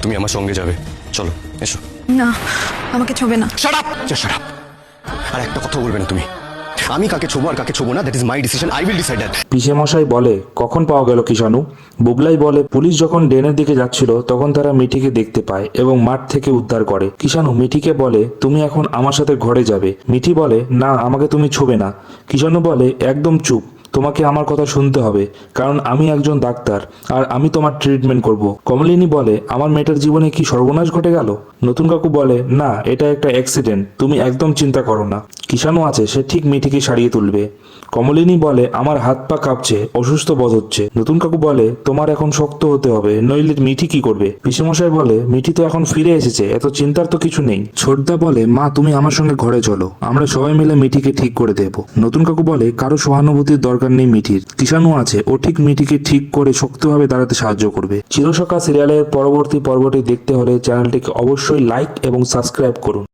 তুমি আমার সঙ্গে যাবে, চলো এসো। না, আমাকে ছোবে না। Shut up, shut up. আর একটা কথা বলবে না তুমি। আমি কাকে ছোবো আর কাকে ছোবো না, that is my decision, I will decide that. পিসে মশাই বলে, কখন পাওয়া গেল কিষাণু? বুবলাই বলে, পুলিশ যখন ড্রেনের দিকে যাচ্ছিল তখন তারা মিঠিকে দেখতে পায় এবং মাঠ থেকে উদ্ধার করে। কিষাণু মিঠিকে বলে, তুমি এখন আমার সাথে ঘরে যাবে। মিঠি বলে, না, আমাকে তুমি ছোবে না। কিষাণু বলে, একদম চুপ, তোমাকে আমার কথা শুনতে হবে, কারণ আমি একজন ডাক্তার আর আমি তোমার ট্রিটমেন্ট করব। কমলিনী বলে, আমার মেয়েটার জীবনে কি সর্বনাশ ঘটে গেল? নতুন কাকু বলে, না, এটা একটা অ্যাক্সিডেন্ট, তুমি একদম চিন্তা করো না। কিষাণু আছে, সে ঠিক মিঠিকে সারিয়ে তুলবে। কমলিনী বলে, আমার হাত পা কাঁপছে, অসুস্থ বোধ হচ্ছে। নতুন কাকু বলে, তোমার এখন শক্ত হতে হবে, নইলে মিঠি কি করবে? পিসেমশাই বলে, মিঠি তো এখন ফিরে এসেছে, এত চিন্তার তো কিছু নেই। ছোটদা বলে, মা তুমি আমার সঙ্গে ঘরে চলো, আমরা সবাই মিলে মিঠিকে ঠিক করে দেব। নতুন কাকু বলে, কারো সহানুভূতির দরকার নেই মিঠির, কিষাণু আছে, ও ঠিক মিঠিকে ঠিক করে শক্তভাবে দাঁড়াতে সাহায্য করবে। চিরসখা সিরিয়ালের পরবর্তী পর্বটি দেখতে হলে চ্যানেলটিকে অবশ্যই লাইক এবং সাবস্ক্রাইব করুন।